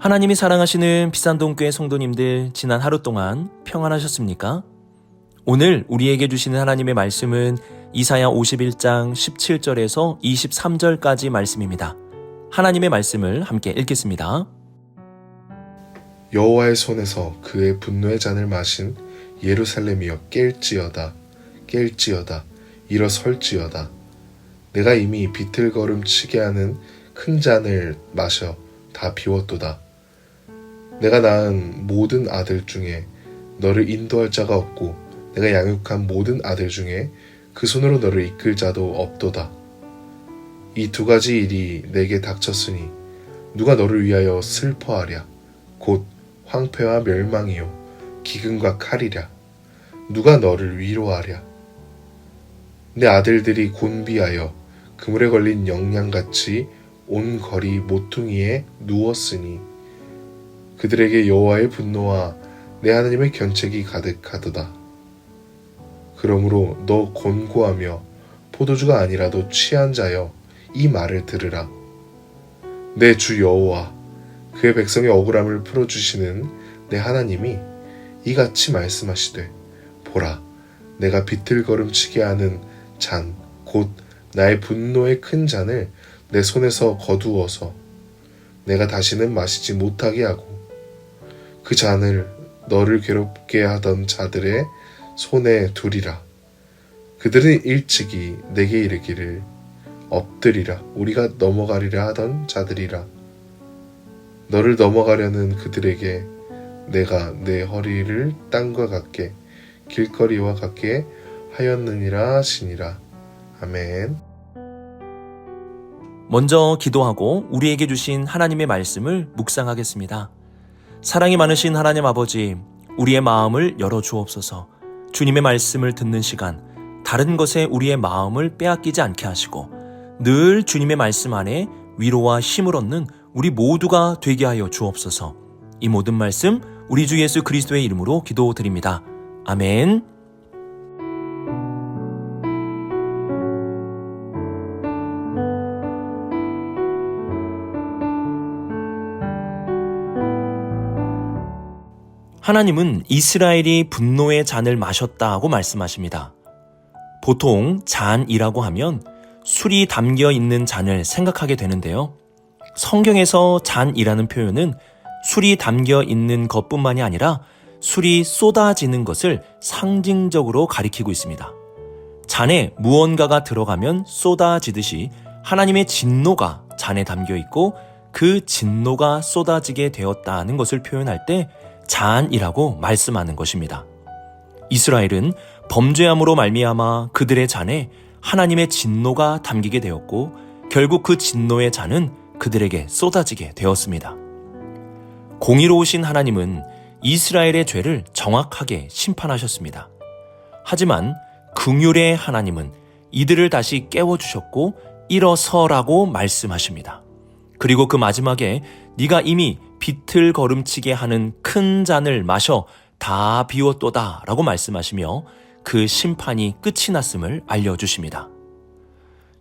하나님이 사랑하시는 비산동교회 성도님들, 지난 하루 동안 평안하셨습니까? 오늘 우리에게 주시는 하나님의 말씀은 이사야 51장 17절에서 23절까지 말씀입니다. 하나님의 말씀을 함께 읽겠습니다. 여호와의 손에서 그의 분노의 잔을 마신 예루살렘이여 깰지어다 깰지어다 일어설지어다. 내가 이미 비틀거름치게 하는 큰 잔을 마셔 다 비웠도다. 내가 낳은 모든 아들 중에 너를 인도할 자가 없고 내가 양육한 모든 아들 중에 그 손으로 너를 이끌 자도 없도다. 이 두 가지 일이 내게 닥쳤으니 누가 너를 위하여 슬퍼하랴. 곧 황폐와 멸망이요 기근과 칼이랴. 누가 너를 위로하랴. 내 아들들이 곤비하여 그물에 걸린 영양같이 온 거리 모퉁이에 누웠으니 그들에게 여호와의 분노와 내 하나님의 견책이 가득하도다. 그러므로 너 곤고하며 포도주가 아니라도 취한 자여 이 말을 들으라. 내 주 여호와 그의 백성의 억울함을 풀어주시는 내 하나님이 이같이 말씀하시되 보라, 내가 비틀거름치게 하는 잔 곧 나의 분노의 큰 잔을 내 손에서 거두어서 내가 다시는 마시지 못하게 하고 그 잔을 너를 괴롭게 하던 자들의 손에 두리라. 그들은 일찍이 내게 이르기를 엎드리라. 우리가 넘어가리라 하던 자들이라. 너를 넘어가려는 그들에게 내가 내 허리를 땅과 같게 길거리와 같게 하였느니라 하시니라. 아멘. 먼저 기도하고 우리에게 주신 하나님의 말씀을 묵상하겠습니다. 사랑이 많으신 하나님 아버지, 우리의 마음을 열어주옵소서. 주님의 말씀을 듣는 시간, 다른 것에 우리의 마음을 빼앗기지 않게 하시고 늘 주님의 말씀 안에 위로와 힘을 얻는 우리 모두가 되게 하여 주옵소서. 이 모든 말씀 우리 주 예수 그리스도의 이름으로 기도드립니다. 아멘. 하나님은 이스라엘이 분노의 잔을 마셨다고 말씀하십니다. 보통 잔이라고 하면 술이 담겨 있는 잔을 생각하게 되는데요. 성경에서 잔이라는 표현은 술이 담겨 있는 것뿐만이 아니라 술이 쏟아지는 것을 상징적으로 가리키고 있습니다. 잔에 무언가가 들어가면 쏟아지듯이 하나님의 진노가 잔에 담겨 있고 그 진노가 쏟아지게 되었다는 것을 표현할 때 잔이라고 말씀하는 것입니다. 이스라엘은 범죄함으로 말미암아 그들의 잔에 하나님의 진노가 담기게 되었고 결국 그 진노의 잔은 그들에게 쏟아지게 되었습니다. 공의로우신 하나님은 이스라엘의 죄를 정확하게 심판하셨습니다. 하지만 긍휼의 하나님은 이들을 다시 깨워주셨고 일어서라고 말씀하십니다. 그리고 그 마지막에 네가 이미 비틀거름치게 하는 큰 잔을 마셔 다 비웠도다 라고 말씀하시며 그 심판이 끝이 났음을 알려주십니다.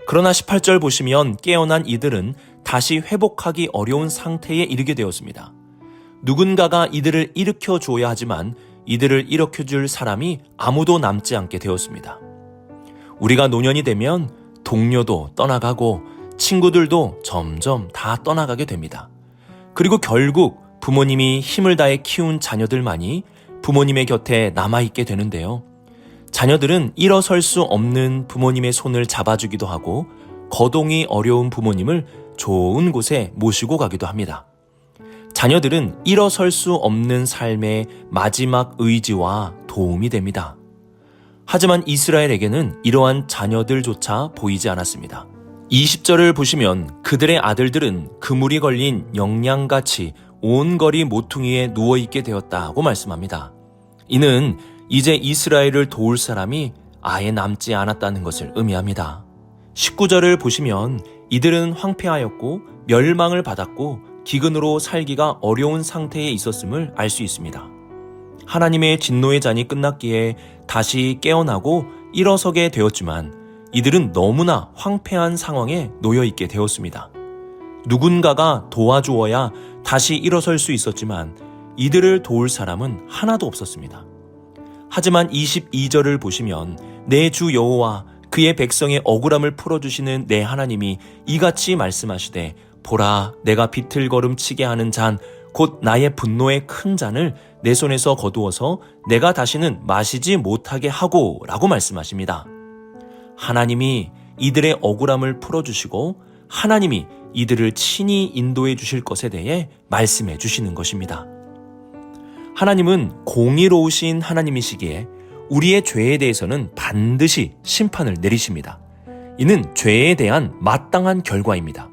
그러나 18절 보시면 깨어난 이들은 다시 회복하기 어려운 상태에 이르게 되었습니다. 누군가가 이들을 일으켜줘야 하지만 이들을 일으켜줄 사람이 아무도 남지 않게 되었습니다. 우리가 노년이 되면 동료도 떠나가고 친구들도 점점 다 떠나가게 됩니다. 그리고 결국 부모님이 힘을 다해 키운 자녀들만이 부모님의 곁에 남아있게 되는데요. 자녀들은 일어설 수 없는 부모님의 손을 잡아주기도 하고 거동이 어려운 부모님을 좋은 곳에 모시고 가기도 합니다. 자녀들은 일어설 수 없는 삶의 마지막 의지와 도움이 됩니다. 하지만 이스라엘에게는 이러한 자녀들조차 보이지 않았습니다. 20절을 보시면 그들의 아들들은 그물이 걸린 영양같이 온 거리 모퉁이에 누워있게 되었다고 말씀합니다. 이는 이제 이스라엘을 도울 사람이 아예 남지 않았다는 것을 의미합니다. 19절을 보시면 이들은 황폐하였고 멸망을 받았고 기근으로 살기가 어려운 상태에 있었음을 알 수 있습니다. 하나님의 진노의 잔이 끝났기에 다시 깨어나고 일어서게 되었지만 이들은 너무나 황폐한 상황에 놓여있게 되었습니다. 누군가가 도와주어야 다시 일어설 수 있었지만 이들을 도울 사람은 하나도 없었습니다. 하지만 22절을 보시면 내 주 여호와 그의 백성의 억울함을 풀어주시는 내 하나님이 이같이 말씀하시되 보라 내가 비틀거름치게 하는 잔 곧 나의 분노의 큰 잔을 내 손에서 거두어서 내가 다시는 마시지 못하게 하고 라고 말씀하십니다. 하나님이 이들의 억울함을 풀어주시고 하나님이 이들을 친히 인도해 주실 것에 대해 말씀해 주시는 것입니다. 하나님은 공의로우신 하나님이시기에 우리의 죄에 대해서는 반드시 심판을 내리십니다. 이는 죄에 대한 마땅한 결과입니다.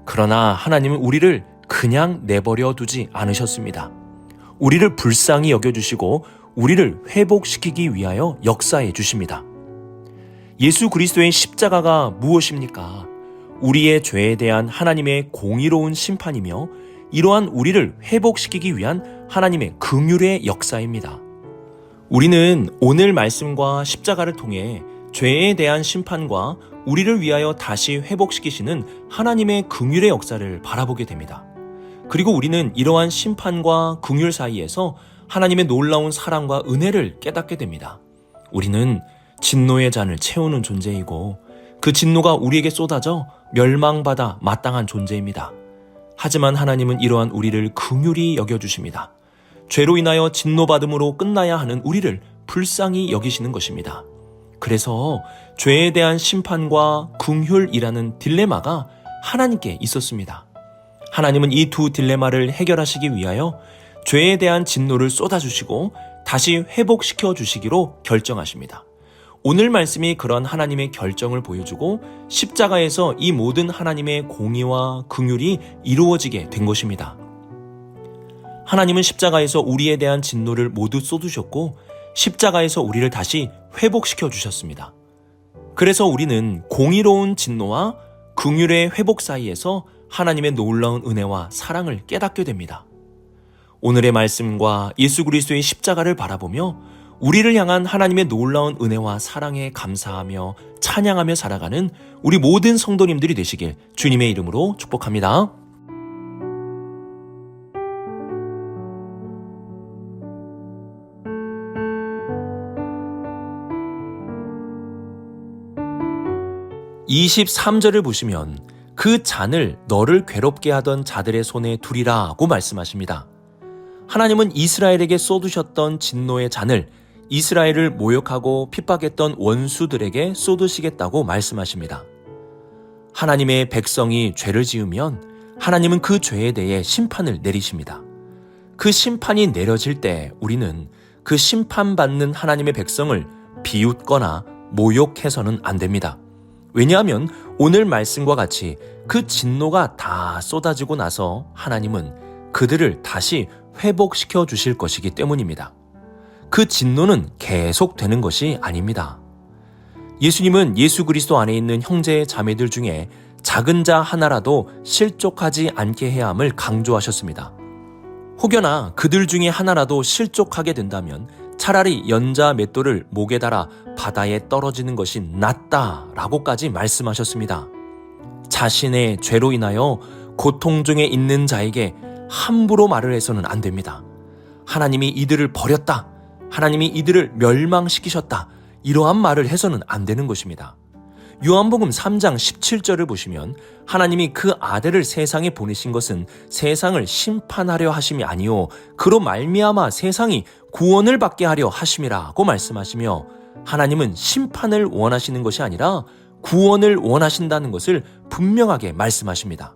그러나 하나님은 우리를 그냥 내버려 두지 않으셨습니다. 우리를 불쌍히 여겨주시고 우리를 회복시키기 위하여 역사해 주십니다. 예수 그리스도의 십자가가 무엇입니까? 우리의 죄에 대한 하나님의 공의로운 심판이며 이러한 우리를 회복시키기 위한 하나님의 긍휼의 역사입니다. 우리는 오늘 말씀과 십자가를 통해 죄에 대한 심판과 우리를 위하여 다시 회복시키시는 하나님의 긍휼의 역사를 바라보게 됩니다. 그리고 우리는 이러한 심판과 긍휼 사이에서 하나님의 놀라운 사랑과 은혜를 깨닫게 됩니다. 우리는 진노의 잔을 채우는 존재이고 그 진노가 우리에게 쏟아져 멸망받아 마땅한 존재입니다. 하지만 하나님은 이러한 우리를 긍휼히 여겨주십니다. 죄로 인하여 진노받음으로 끝나야 하는 우리를 불쌍히 여기시는 것입니다. 그래서 죄에 대한 심판과 긍휼이라는 딜레마가 하나님께 있었습니다. 하나님은 이 두 딜레마를 해결하시기 위하여 죄에 대한 진노를 쏟아주시고 다시 회복시켜 주시기로 결정하십니다. 오늘 말씀이 그런 하나님의 결정을 보여주고 십자가에서 이 모든 하나님의 공의와 긍휼이 이루어지게 된 것입니다. 하나님은 십자가에서 우리에 대한 진노를 모두 쏟으셨고 십자가에서 우리를 다시 회복시켜 주셨습니다. 그래서 우리는 공의로운 진노와 긍휼의 회복 사이에서 하나님의 놀라운 은혜와 사랑을 깨닫게 됩니다. 오늘의 말씀과 예수 그리스도의 십자가를 바라보며 우리를 향한 하나님의 놀라운 은혜와 사랑에 감사하며 찬양하며 살아가는 우리 모든 성도님들이 되시길 주님의 이름으로 축복합니다. (23절을) 보시면 그 잔을 너를 괴롭게 하던 자들의 손에 두리라고 말씀하십니다. 하나님은 이스라엘에게 쏟으셨던 진노의 잔을 이스라엘을 모욕하고 핍박했던 원수들에게 쏟으시겠다고 말씀하십니다. 하나님의 백성이 죄를 지으면 하나님은 그 죄에 대해 심판을 내리십니다. 그 심판이 내려질 때 우리는 그 심판받는 하나님의 백성을 비웃거나 모욕해서는 안 됩니다. 왜냐하면 오늘 말씀과 같이 그 진노가 다 쏟아지고 나서 하나님은 그들을 다시 회복시켜 주실 것이기 때문입니다. 그 진노는 계속되는 것이 아닙니다. 예수님은 예수 그리스도 안에 있는 형제 자매들 중에 작은 자 하나라도 실족하지 않게 해야 함을 강조하셨습니다. 혹여나 그들 중에 하나라도 실족하게 된다면 차라리 연자 맷돌을 목에 달아 바다에 떨어지는 것이 낫다라고까지 말씀하셨습니다. 자신의 죄로 인하여 고통 중에 있는 자에게 함부로 말을 해서는 안 됩니다. 하나님이 이들을 버렸다, 하나님이 이들을 멸망시키셨다, 이러한 말을 해서는 안 되는 것입니다. 요한복음 3장 17절을 보시면 하나님이 그 아들을 세상에 보내신 것은 세상을 심판하려 하심이 아니요 그로 말미암아 세상이 구원을 받게 하려 하심이라고 말씀하시며, 하나님은 심판을 원하시는 것이 아니라 구원을 원하신다는 것을 분명하게 말씀하십니다.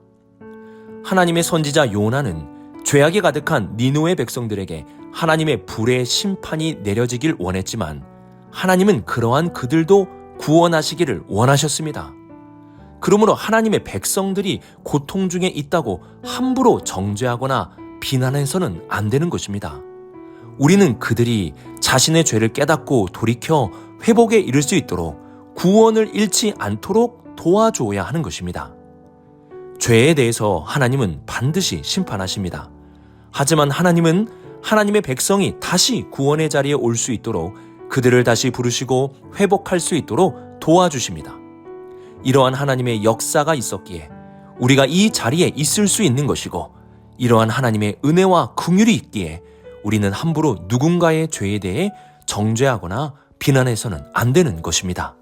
하나님의 선지자 요나는 죄악이 가득한 니느웨 백성들에게 하나님의 불의 심판이 내려지길 원했지만 하나님은 그러한 그들도 구원하시기를 원하셨습니다. 그러므로 하나님의 백성들이 고통 중에 있다고 함부로 정죄하거나 비난해서는 안 되는 것입니다. 우리는 그들이 자신의 죄를 깨닫고 돌이켜 회복에 이를 수 있도록 구원을 잃지 않도록 도와줘야 하는 것입니다. 죄에 대해서 하나님은 반드시 심판하십니다. 하지만 하나님은 하나님의 백성이 다시 구원의 자리에 올 수 있도록 그들을 다시 부르시고 회복할 수 있도록 도와주십니다. 이러한 하나님의 역사가 있었기에 우리가 이 자리에 있을 수 있는 것이고, 이러한 하나님의 은혜와 긍휼이 있기에 우리는 함부로 누군가의 죄에 대해 정죄하거나 비난해서는 안 되는 것입니다.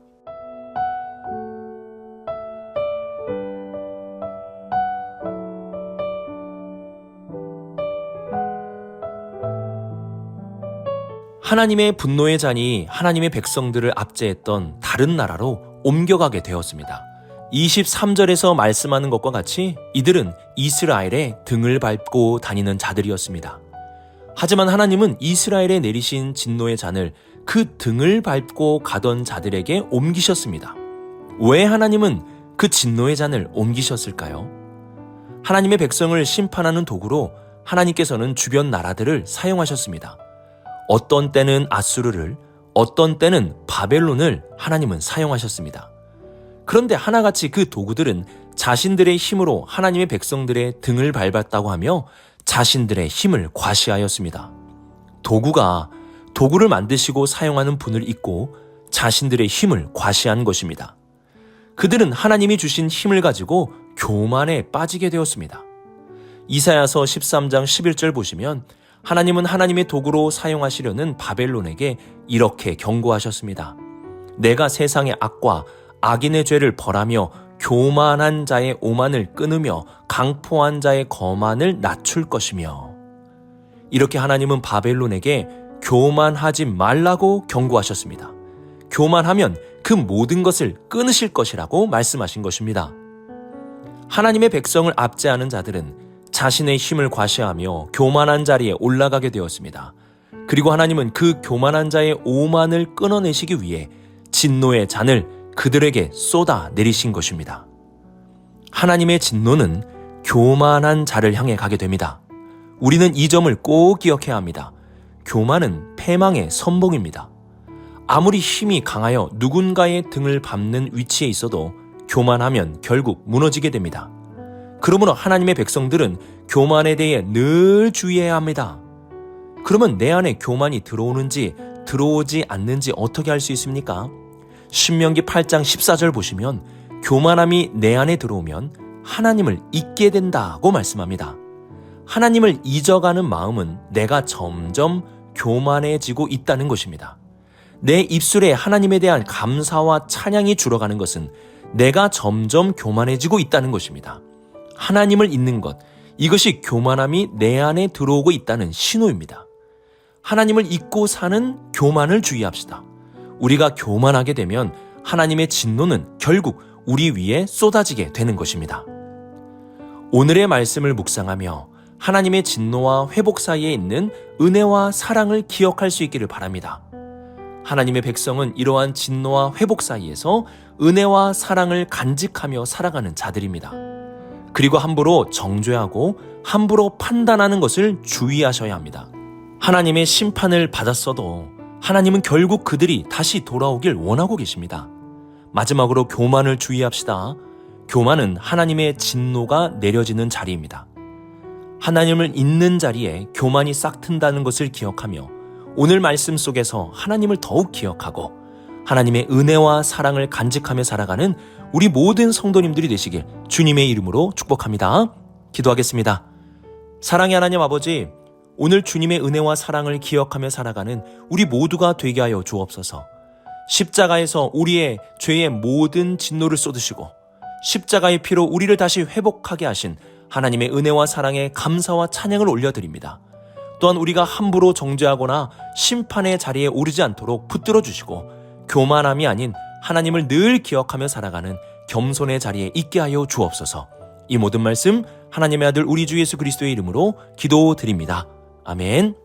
하나님의 분노의 잔이 하나님의 백성들을 압제했던 다른 나라로 옮겨가게 되었습니다. 23절에서 말씀하는 것과 같이 이들은 이스라엘의 등을 밟고 다니는 자들이었습니다. 하지만 하나님은 이스라엘에 내리신 진노의 잔을 그 등을 밟고 가던 자들에게 옮기셨습니다. 왜 하나님은 그 진노의 잔을 옮기셨을까요? 하나님의 백성을 심판하는 도구로 하나님께서는 주변 나라들을 사용하셨습니다. 어떤 때는 아수르를, 어떤 때는 바벨론을 하나님은 사용하셨습니다. 그런데 하나같이 그 도구들은 자신들의 힘으로 하나님의 백성들의 등을 밟았다고 하며 자신들의 힘을 과시하였습니다. 도구가 도구를 만드시고 사용하는 분을 잊고 자신들의 힘을 과시한 것입니다. 그들은 하나님이 주신 힘을 가지고 교만에 빠지게 되었습니다. 이사야서 13장 11절 보시면 하나님은 하나님의 도구로 사용하시려는 바벨론에게 이렇게 경고하셨습니다. 내가 세상의 악과 악인의 죄를 벌하며 교만한 자의 오만을 끊으며 강포한 자의 거만을 낮출 것이며, 이렇게 하나님은 바벨론에게 교만하지 말라고 경고하셨습니다. 교만하면 그 모든 것을 끊으실 것이라고 말씀하신 것입니다. 하나님의 백성을 압제하는 자들은 자신의 힘을 과시하며 교만한 자리에 올라가게 되었습니다. 그리고 하나님은 그 교만한 자의 오만을 끊어내시기 위해 진노의 잔을 그들에게 쏟아 내리신 것입니다. 하나님의 진노는 교만한 자를 향해 가게 됩니다. 우리는 이 점을 꼭 기억해야 합니다. 교만은 패망의 선봉입니다. 아무리 힘이 강하여 누군가의 등을 밟는 위치에 있어도 교만하면 결국 무너지게 됩니다. 그러므로 하나님의 백성들은 교만에 대해 늘 주의해야 합니다. 그러면 내 안에 교만이 들어오는지 들어오지 않는지 어떻게 알 수 있습니까? 신명기 8장 14절 보시면 교만함이 내 안에 들어오면 하나님을 잊게 된다고 말씀합니다. 하나님을 잊어가는 마음은 내가 점점 교만해지고 있다는 것입니다. 내 입술에 하나님에 대한 감사와 찬양이 줄어가는 것은 내가 점점 교만해지고 있다는 것입니다. 하나님을 잊는 것, 이것이 교만함이 내 안에 들어오고 있다는 신호입니다. 하나님을 잊고 사는 교만을 주의합시다. 우리가 교만하게 되면 하나님의 진노는 결국 우리 위에 쏟아지게 되는 것입니다. 오늘의 말씀을 묵상하며 하나님의 진노와 회복 사이에 있는 은혜와 사랑을 기억할 수 있기를 바랍니다. 하나님의 백성은 이러한 진노와 회복 사이에서 은혜와 사랑을 간직하며 살아가는 자들입니다. 그리고 함부로 정죄하고 함부로 판단하는 것을 주의하셔야 합니다. 하나님의 심판을 받았어도 하나님은 결국 그들이 다시 돌아오길 원하고 계십니다. 마지막으로 교만을 주의합시다. 교만은 하나님의 진노가 내려지는 자리입니다. 하나님을 잊는 자리에 교만이 싹 튼다는 것을 기억하며 오늘 말씀 속에서 하나님을 더욱 기억하고 하나님의 은혜와 사랑을 간직하며 살아가는 우리 모든 성도님들이 되시길 주님의 이름으로 축복합니다. 기도하겠습니다. 사랑의 하나님 아버지, 오늘 주님의 은혜와 사랑을 기억하며 살아가는 우리 모두가 되게 하여 주옵소서. 십자가에서 우리의 죄의 모든 진노를 쏟으시고 십자가의 피로 우리를 다시 회복하게 하신 하나님의 은혜와 사랑에 감사와 찬양을 올려드립니다. 또한 우리가 함부로 정죄하거나 심판의 자리에 오르지 않도록 붙들어 주시고 교만함이 아닌 하나님을 늘 기억하며 살아가는 겸손의 자리에 있게 하여 주옵소서. 이 모든 말씀 하나님의 아들 우리 주 예수 그리스도의 이름으로 기도드립니다. 아멘.